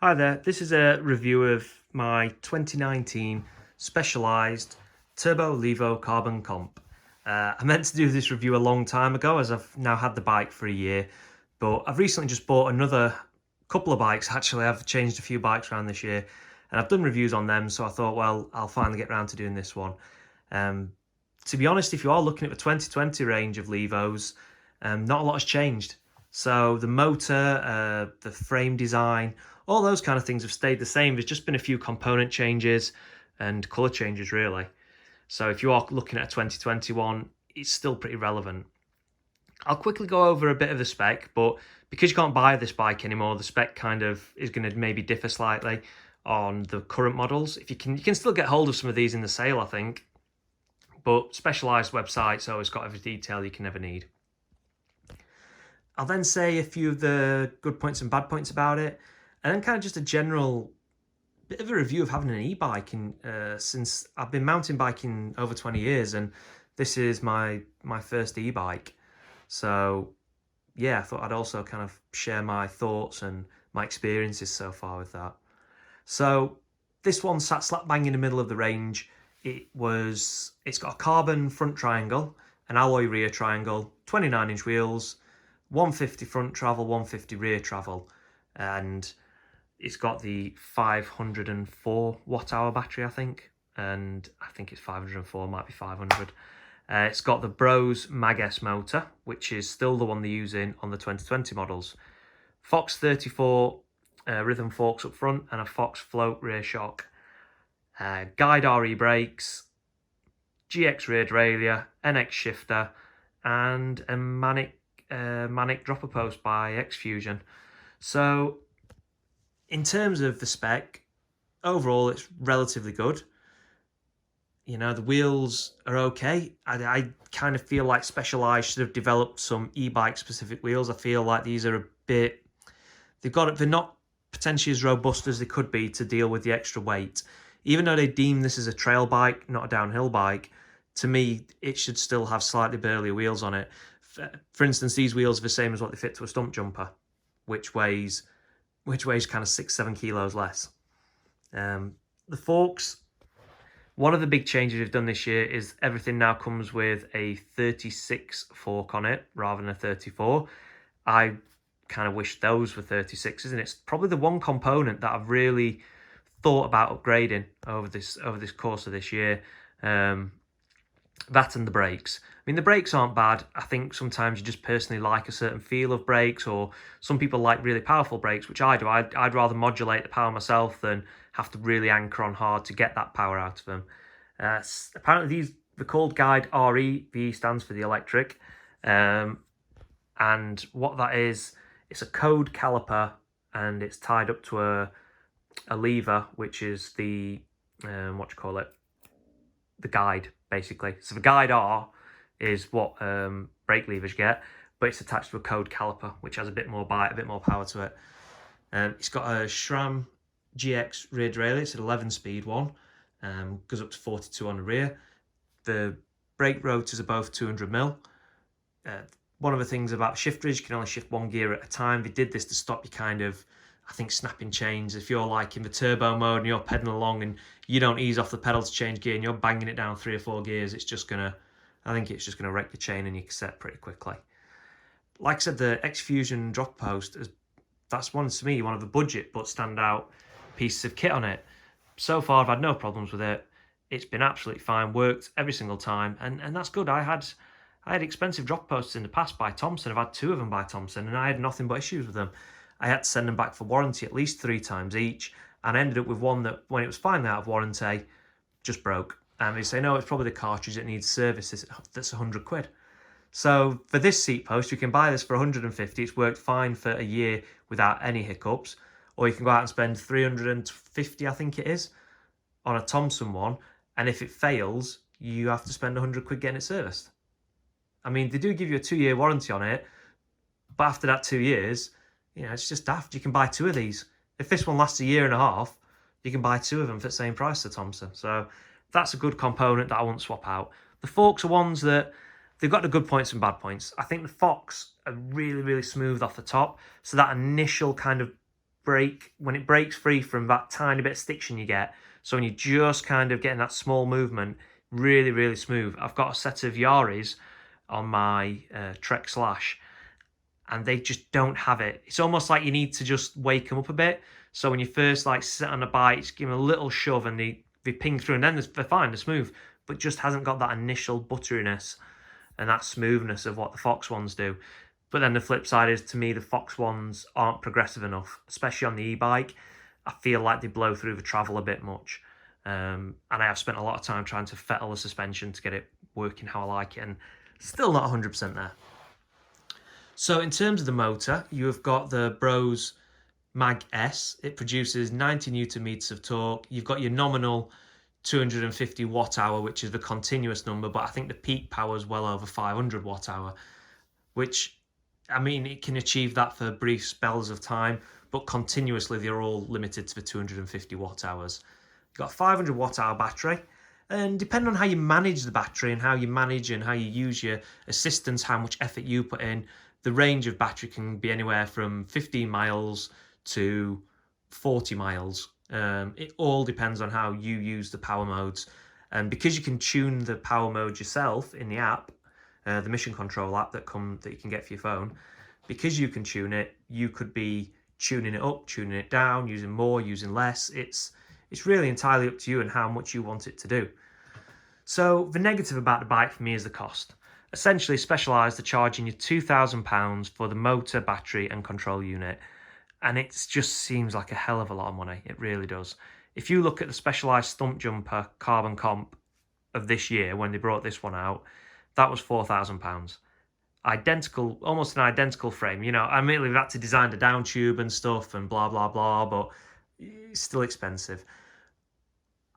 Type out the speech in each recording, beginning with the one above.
Hi there, this is a review of my 2019 Specialized Turbo Levo Carbon Comp. I meant to do this review a long time ago as I've now had the bike for a year, but I've recently just bought another couple of bikes. Actually, I've changed a few bikes around this year and I've done reviews on them, so I thought, well, I'll finally get around to doing this one. Um, to be honest, if you are looking at the 2020 range of Levos, not a lot has changed. So the motor, the frame design, all those kind of things have stayed the same. There's just been a few component changes and colour changes, really. So if you are looking at a 2021, it's still pretty relevant. I'll quickly go over a bit of the spec, but because you can't buy this bike anymore, the spec kind of is going to maybe differ slightly on the current models. If you can still get hold of some of these in the sale, I think. But Specialized websites always got every detail you can ever need. I'll then say a few of the good points and bad points about it, and then kind of just a general bit of a review of having an e-bike since I've been mountain biking over 20 years, and this is my first e-bike. So yeah, I thought I'd also kind of share my thoughts and my experiences so far with that. So this one sat slap bang in the middle of the range. It's got a carbon front triangle, an alloy rear triangle, 29-inch wheels, 150 front travel, 150 rear travel, and it's got the 504 watt-hour battery, I think, and I think it's 504, might be 500. It's got the Bros Mag S motor, which is still the one they're using on the 2020 models. Fox 34 rhythm forks up front and a Fox float rear shock. Guide RE brakes, GX rear derailleur, NX shifter, and a Manic dropper post by X-Fusion. So in terms of the spec, overall it's relatively good. You know, the wheels are okay. I kind of feel like Specialized should have developed some e-bike specific wheels. I feel like these are a bit, they're not potentially as robust as they could be to deal with the extra weight. Even though they deem this as a trail bike, not a downhill bike, to me, it should still have slightly burlier wheels on it. For instance, these wheels are the same as what they fit to a stump jumper, which weighs kind of 6-7 kilos less. The forks, one of the big changes we've done this year is everything now comes with a 36 fork on it rather than a 34. I kind of wish those were 36s, and it's probably the one component that I've really thought about upgrading over this course of this year. That and the brakes. I mean, the brakes aren't bad. I think sometimes you just personally like a certain feel of brakes, or some people like really powerful brakes, which I do. I'd rather modulate the power myself than have to really anchor on hard to get that power out of them. Apparently they're called Guide RE. The E stands for the electric. And what that is, it's a code caliper, and it's tied up to a lever, which is the the guide, basically. So the guide R is what brake levers get, but it's attached to a code caliper, which has a bit more bite, a bit more power to it. It's got a SRAM GX rear derailleur. It's an 11-speed one, goes up to 42 on the rear. The brake rotors are both 200mm. One of the things about shifter is you can only shift one gear at a time. They did this to stop you kind of, I think, snapping chains. If you're like in the turbo mode and you're pedaling along and you don't ease off the pedal to change gear and you're banging it down 3 or 4 gears, it's just gonna wreck your chain and your cassette pretty quickly. Like I said, the X-Fusion drop post, that's one to me, one of the budget but standout pieces of kit on it. So far I've had no problems with it. It's been absolutely fine, worked every single time, and that's good. I had expensive drop posts in the past by Thomson. I've had 2 of them by Thomson, and I had nothing but issues with them. I had to send them back for warranty at least 3 times each, and I ended up with one that, when it was finally out of warranty, just broke. And they say, no, it's probably the cartridge that needs service. That's 100 quid. So for this seat post, you can buy this for 150. It's worked fine for a year without any hiccups. Or you can go out and spend 350, I think it is, on a Thomson one. And if it fails, you have to spend 100 quid getting it serviced. I mean, they do give you a 2-year warranty on it, but after that 2 years, you know, it's just daft. You can buy 2 of these. If this one lasts a year and a half, you can buy 2 of them for the same price as Thomson. So that's a good component that I won't swap out. The forks are ones that, they've got the good points and bad points. I think the Fox are really, really smooth off the top. So that initial kind of when it breaks free from that tiny bit of stiction you get. So when you're just kind of getting that small movement, really, really smooth. I've got a set of Yaris on my Trek Slash, and they just don't have it. It's almost like you need to just wake them up a bit. So when you first like sit on a bike, just give them a little shove and they ping through, and then they're fine, they're smooth, but just hasn't got that initial butteriness and that smoothness of what the Fox ones do. But then the flip side is, to me, the Fox ones aren't progressive enough, especially on the e-bike. I feel like they blow through the travel a bit much. And I have spent a lot of time trying to fettle the suspension to get it working how I like it, and still not 100% there. So in terms of the motor, you have got the Bros Mag S. It produces 90 Newton meters of torque. You've got your nominal 250 watt hour, which is the continuous number, but I think the peak power is well over 500 watt hour, which, I mean, it can achieve that for brief spells of time, but continuously they're all limited to the 250 watt hours. You've got a 500 watt hour battery, and depending on how you manage the battery and how you manage and how you use your assistance, how much effort you put in, the range of battery can be anywhere from 15 miles to 40 miles. It all depends on how you use the power modes. And because you can tune the power mode yourself in the app, the Mission Control app that you can get for your phone, because you can tune it, you could be tuning it up, tuning it down, using more, using less. It's really entirely up to you and how much you want it to do. So the negative about the bike for me is the cost. Essentially, Specialized are charging you £2,000 for the motor, battery and control unit. And it just seems like a hell of a lot of money. It really does. If you look at the Specialized Stump Jumper Carbon Comp of this year, when they brought this one out, that was £4,000. Identical, almost an identical frame. You know, I admittedly they've had to design the down tube and stuff and blah, blah, blah, but it's still expensive.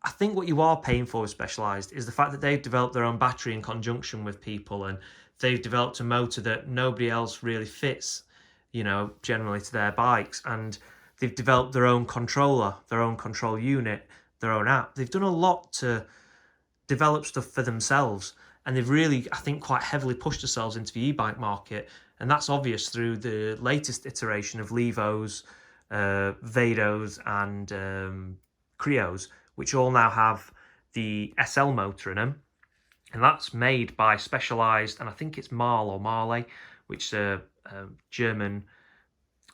I think what you are paying for with Specialized is the fact that they've developed their own battery in conjunction with people, and they've developed a motor that nobody else really fits, you know, generally to their bikes. And they've developed their own controller, their own control unit, their own app. They've done a lot to develop stuff for themselves. And they've really, I think, quite heavily pushed themselves into the e-bike market. And that's obvious through the latest iteration of Levos, Vados and Creos, which all now have the SL motor in them. And that's made by Specialized, and I think it's Marl or Marley, which is a German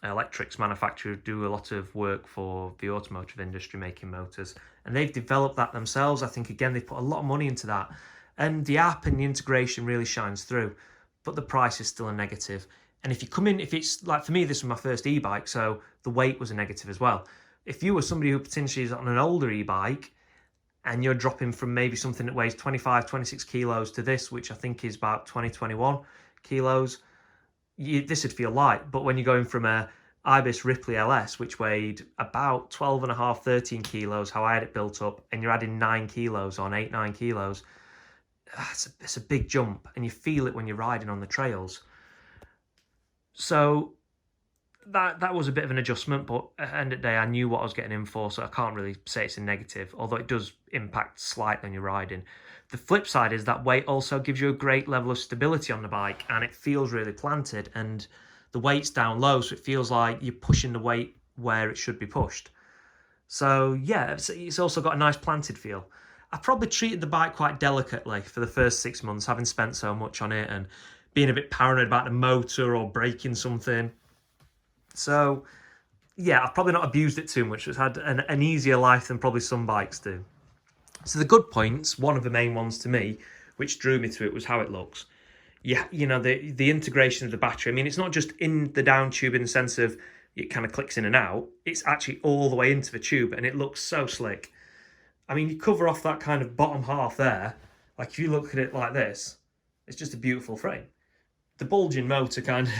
electrics manufacturer, do a lot of work for the automotive industry making motors. And they've developed that themselves. I think, again, they've put a lot of money into that. And the app and the integration really shines through, but the price is still a negative. And if you come in, if it's like, for me, this was my first e-bike, so the weight was a negative as well. If you were somebody who potentially is on an older e-bike and you're dropping from maybe something that weighs 25, 26 kilos to this, which I think is about 20, 21 kilos, this would feel light. But when you're going from a Ibis Ripley LS, which weighed about 12 and a half, 13 kilos, how I had it built up, and you're adding 9 kilos on, 8, 9 kilos, it's a big jump, and you feel it when you're riding on the trails. So that was a bit of an adjustment, but at the end of the day, I knew what I was getting in for, so I can't really say it's a negative, although it does impact slightly when you're riding. The flip side is that weight also gives you a great level of stability on the bike, and it feels really planted, and the weight's down low, so it feels like you're pushing the weight where it should be pushed. So yeah, it's also got a nice planted feel. I probably treated the bike quite delicately for the first 6 months, having spent so much on it and being a bit paranoid about the motor or breaking something. So yeah, I've probably not abused it too much. It's had an easier life than probably some bikes do. So the good points, one of the main ones to me, which drew me to it, was how it looks. Yeah, you know, the integration of the battery. I mean, it's not just in the down tube in the sense of it kind of clicks in and out. It's actually all the way into the tube, and it looks so slick. I mean, you cover off that kind of bottom half there. Like, if you look at it like this, it's just a beautiful frame. The bulging motor kind of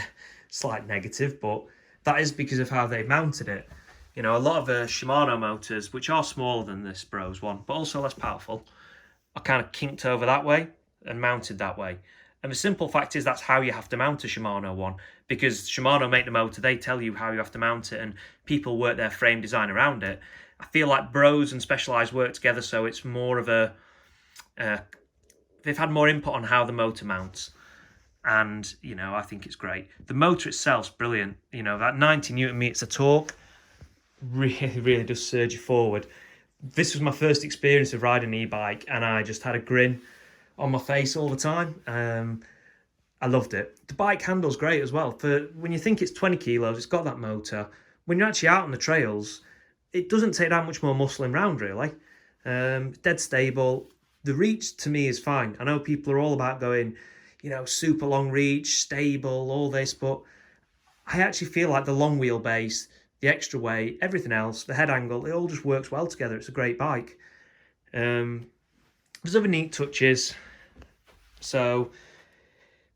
slight negative, but that is because of how they mounted it. You know, a lot of Shimano motors, which are smaller than this Bros one, but also less powerful, are kind of kinked over that way and mounted that way. And the simple fact is that's how you have to mount a Shimano one, because Shimano make the motor, they tell you how you have to mount it, and people work their frame design around it. I feel like Bros and Specialized work together, so it's more of a... they've had more input on how the motor mounts. And, you know, I think it's great. The motor itself's brilliant. You know, that 90 Newton meters of torque, really does surge you forward. This was my first experience of riding an e-bike, and I just had a grin on my face all the time. I loved it. The bike handles great as well. For when you think it's 20 kilos, it's got that motor. When you're actually out on the trails, it doesn't take that much more muscling round, really. Dead stable. The reach to me is fine. I know people are all about going, super long reach, stable, all this, but I actually feel like the long wheelbase, the extra weight, everything else, the head angle, it all just works well together. It's a great bike. There's other neat touches. So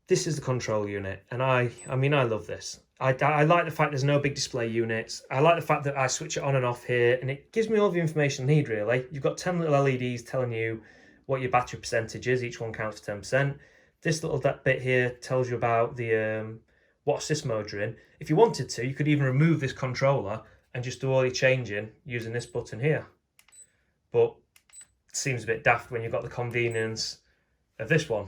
this is the control unit, and I love this. I like the fact there's no big display units. I like the fact that I switch it on and off here, and it gives me all the information I need, really. You've got 10 little LEDs telling you what your battery percentage is. Each one counts for 10%. This little bit here tells you about the what assist mode you're in. If you wanted to, you could even remove this controller and just do all your changing using this button here. But it seems a bit daft when you've got the convenience of this one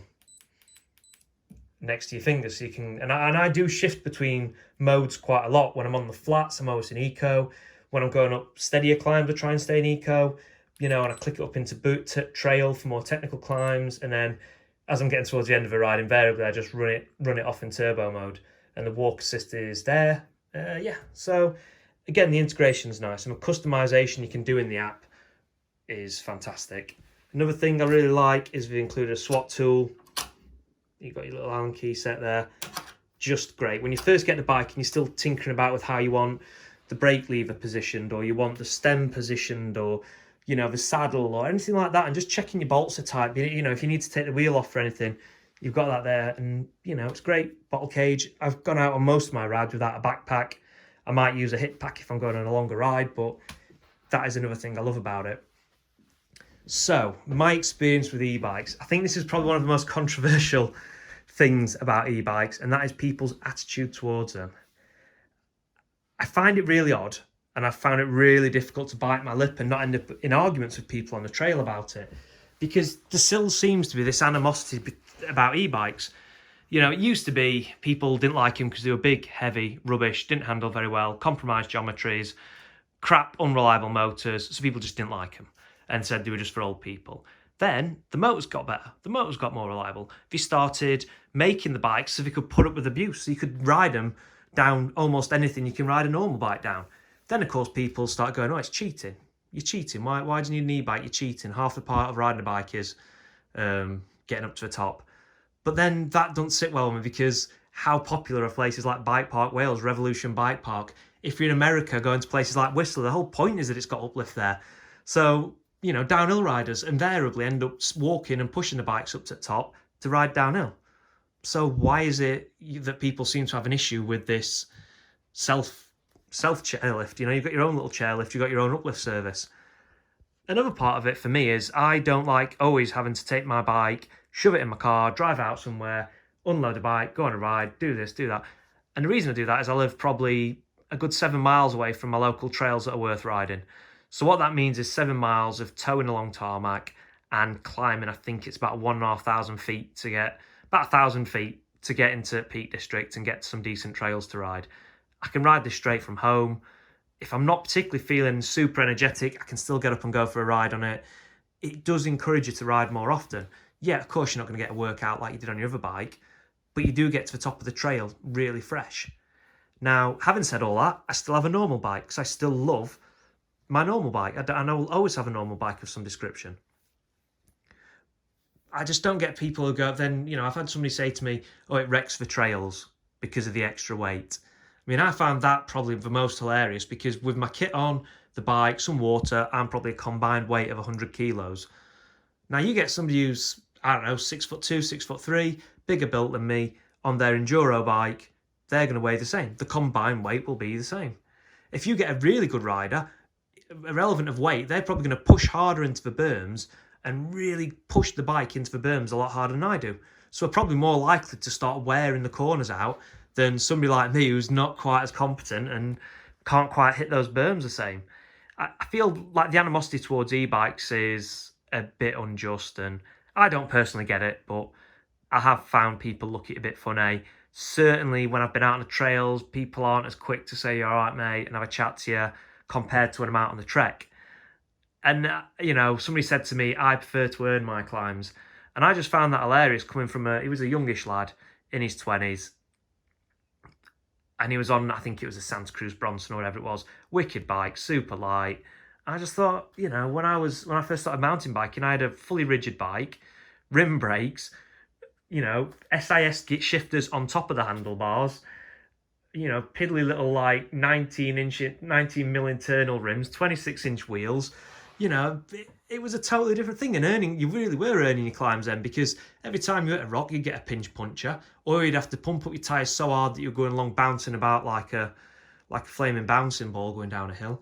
next to your fingers, so you can, and I do shift between modes quite a lot. When I'm on the flats, I'm always in eco. When I'm going up steadier climbs, I try and stay in eco, and I click it up into trail for more technical climbs, and then as I'm getting towards the end of a ride, invariably I just run it off in turbo mode, and the walk assist is there. So again, the integration's nice, and the customization you can do in the app is fantastic. Another thing I really like is we've included a SWAT tool. You've got your little Allen key set there. Just great. When you first get the bike and you're still tinkering about with how you want the brake lever positioned, or you want the stem positioned, or, the saddle or anything like that, and just checking your bolts are tight. If you need to take the wheel off for anything, you've got that there. And, it's great. Bottle cage. I've gone out on most of my rides without a backpack. I might use a hip pack if I'm going on a longer ride, but that is another thing I love about it. So, my experience with e-bikes, I think this is probably one of the most controversial things about e-bikes, and that is people's attitude towards them. I find it really odd, and I found it really difficult to bite my lip and not end up in arguments with people on the trail about it, because there still seems to be this animosity about e-bikes. It used to be people didn't like them because they were big, heavy, rubbish, didn't handle very well, compromised geometries, crap, unreliable motors, so people just didn't like them and said they were just for old people. Then the motors got better. The motors got more reliable. They started making the bikes so they could put up with abuse. So you could ride them down almost anything you can ride a normal bike down. Then, of course, people start going, oh, it's cheating. You're cheating. Why do you need an e-bike? You're cheating. Half the part of riding a bike is getting up to the top. But then that doesn't sit well with me, because how popular are places like Bike Park Wales, Revolution Bike Park? If you're in America going to places like Whistler, the whole point is that it's got uplift there. So, downhill riders invariably end up walking and pushing the bikes up to the top to ride downhill. So why is it that people seem to have an issue with this self chairlift? You've got your own little chairlift, you've got your own uplift service. Another part of it for me is I don't like always having to take my bike, shove it in my car, drive out somewhere, unload a bike, go on a ride, do this, do that. And the reason I do that is I live probably a good 7 miles away from my local trails that are worth riding. So what that means is 7 miles of towing along tarmac and climbing. I think it's about 1,500 feet to get, about 1,000 feet to get into Peak District and get some decent trails to ride. I can ride this straight from home. If I'm not particularly feeling super energetic, I can still get up and go for a ride on it. It does encourage you to ride more often. Yeah, of course you're not going to get a workout like you did on your other bike, but you do get to the top of the trail really fresh. Now, having said all that, I still have a normal bike because I still love my normal bike. I know I'll always have a normal bike of some description. I just don't get people who go, then, I've had somebody say to me, oh, it wrecks for trails because of the extra weight. I found that probably the most hilarious, because with my kit on, the bike, some water, and probably a combined weight of 100 kilos. Now you get somebody who's, 6'2", 6'3", bigger built than me, on their enduro bike, they're going to weigh the same. The combined weight will be the same. If you get a really good rider, irrelevant of weight, they're probably going to push harder into the berms and really push the bike into the berms a lot harder than I do. So we're probably more likely to start wearing the corners out than somebody like me who's not quite as competent and can't quite hit those berms the same. I feel like the animosity towards e-bikes is a bit unjust, and I don't personally get it, but I have found people look at it a bit funny. Certainly when I've been out on the trails, people aren't as quick to say, you're all right, mate, and have a chat to you. compared to when I'm out on the trek. And, you know, somebody said to me, I prefer to earn my climbs. And I just found that hilarious coming from he was a youngish lad in his 20s. And he was on, I think it was a Santa Cruz Bronson or whatever it was. Wicked bike, super light. I just thought, you know, when I first started mountain biking, I had a fully rigid bike, rim brakes, you know, SIS shifters on top of the handlebars, you know, piddly little like 19 mil internal rims, 26-inch wheels. You know, it was a totally different thing. And you really were earning your climbs then, because every time you hit a rock, you'd get a pinch puncher, or you'd have to pump up your tyres so hard that you're going along bouncing about like a flaming bouncing ball going down a hill.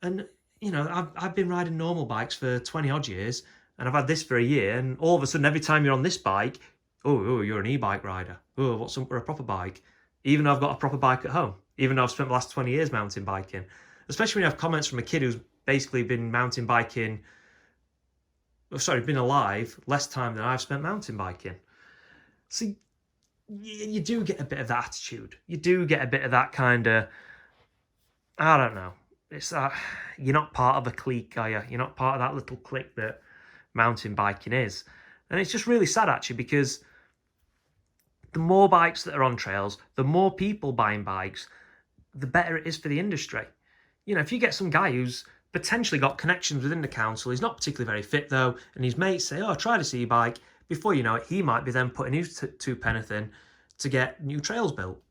And, you know, I've been riding normal bikes for 20 odd years, and I've had this for a year, and all of a sudden every time you're on this bike, oh, you're an e-bike rider. Oh, what's up for a proper bike? Even though I've got a proper bike at home, even though I've spent the last 20 years mountain biking. Especially when you have comments from a kid who's basically been mountain biking, been alive less time than I've spent mountain biking. See, you do get a bit of that attitude. You do get a bit of that kind of, I don't know. It's that you're not part of a clique, are you? You're not part of that little clique that mountain biking is. And it's just really sad, actually, because the more bikes that are on trails, the more people buying bikes, the better it is for the industry. You know, if you get some guy who's potentially got connections within the council, he's not particularly very fit though, and his mates say, oh, try this e-bike, before you know it, he might be then putting his two-penneth in to get new trails built.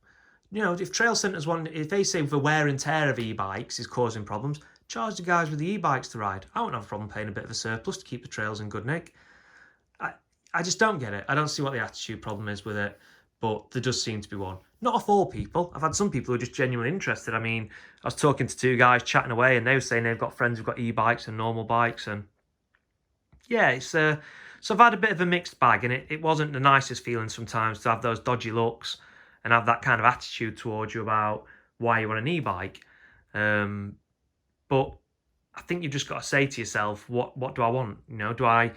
You know, if trail centres if they say the wear and tear of e-bikes is causing problems, charge the guys with the e-bikes to ride. I won't have a problem paying a bit of a surplus to keep the trails in good nick. I just don't get it. I don't see what the attitude problem is with it, but there does seem to be one. Not off all people. I've had some people who are just genuinely interested. I mean, I was talking to two guys chatting away, and they were saying they've got friends who've got e-bikes and normal bikes, and yeah, it's so I've had a bit of a mixed bag, and it wasn't the nicest feeling sometimes to have those dodgy looks and have that kind of attitude towards you about why you want an e-bike. But I think you've just got to say to yourself, what do I want? You know, do I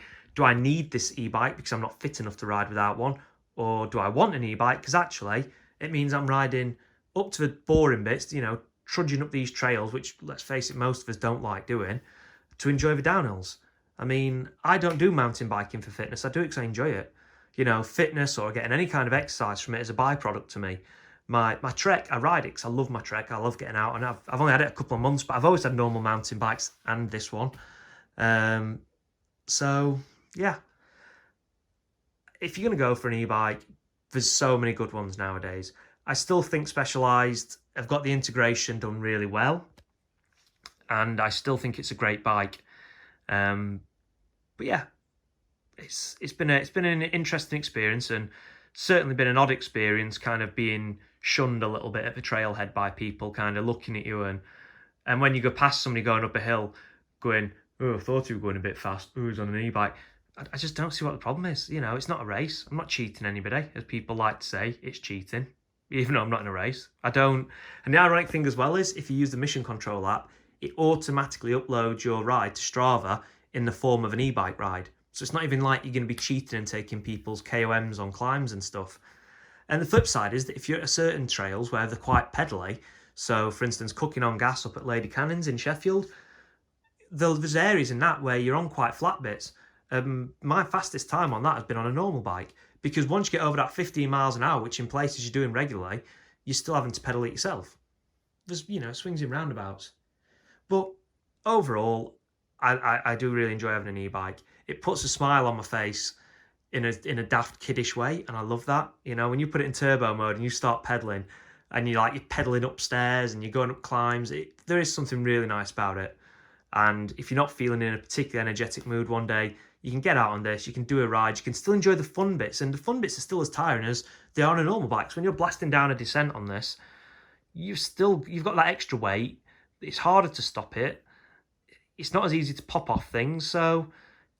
need this e-bike because I'm not fit enough to ride without one? Or do I want an e-bike because actually it means I'm riding up to the boring bits, you know, trudging up these trails, which, let's face it, most of us don't like doing, to enjoy the downhills. I mean, I don't do mountain biking for fitness. I do it because I enjoy it. You know, fitness or getting any kind of exercise from it is a byproduct to me. My trek, I ride it because I love my trek. I love getting out, and I've only had it a couple of months, but I've always had normal mountain bikes and this one. So, yeah. If you're going to go for an e-bike, there's so many good ones nowadays. I still think Specialized have got the integration done really well, and I still think it's a great bike. But yeah, it's been an interesting experience, and certainly been an odd experience, kind of being shunned a little bit at the trailhead by people kind of looking at you, and when you go past somebody going up a hill, going, oh, I thought you were going a bit fast. Oh, he's on an e-bike. I just don't see what the problem is. You know, it's not a race. I'm not cheating anybody, as people like to say. It's cheating, even though I'm not in a race. I don't. And the ironic thing as well is, if you use the Mission Control app, it automatically uploads your ride to Strava in the form of an e-bike ride. So it's not even like you're going to be cheating and taking people's KOMs on climbs and stuff. And the flip side is that if you're at certain trails where they're quite pedally, so for instance, Cooking on Gas up at Lady Cannon's in Sheffield, there's areas in that where you're on quite flat bits. My fastest time on that has been on a normal bike, because once you get over that 15 miles an hour, which in places you're doing regularly, you're still having to pedal it yourself. There's, you know, swings and roundabouts. But overall, I do really enjoy having an e-bike. It puts a smile on my face in a daft kiddish way, and I love that. You know, when you put it in turbo mode and you start pedaling, and you're pedaling upstairs and you're going up climbs, there is something really nice about it. And if you're not feeling in a particularly energetic mood one day, you can get out on this, you can do a ride, you can still enjoy the fun bits, and the fun bits are still as tiring as they are on a normal bike. So when you're blasting down a descent on this, you've got that extra weight, it's harder to stop it, it's not as easy to pop off things, so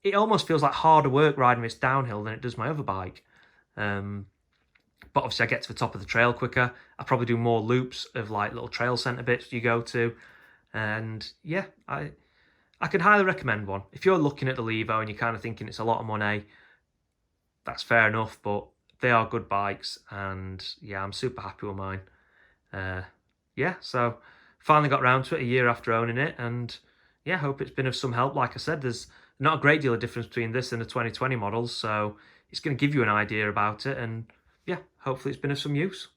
it almost feels like harder work riding this downhill than it does my other bike. But obviously I get to the top of the trail quicker, I probably do more loops of like little trail centre bits you go to, and yeah, I can highly recommend one. If you're looking at the Levo and you're kind of thinking it's a lot of money, that's fair enough, but they are good bikes, and yeah, I'm super happy with mine. Yeah, so finally got round to it a year after owning it, and yeah, hope it's been of some help. Like I said, there's not a great deal of difference between this and the 2020 models, so it's going to give you an idea about it, and yeah, hopefully it's been of some use.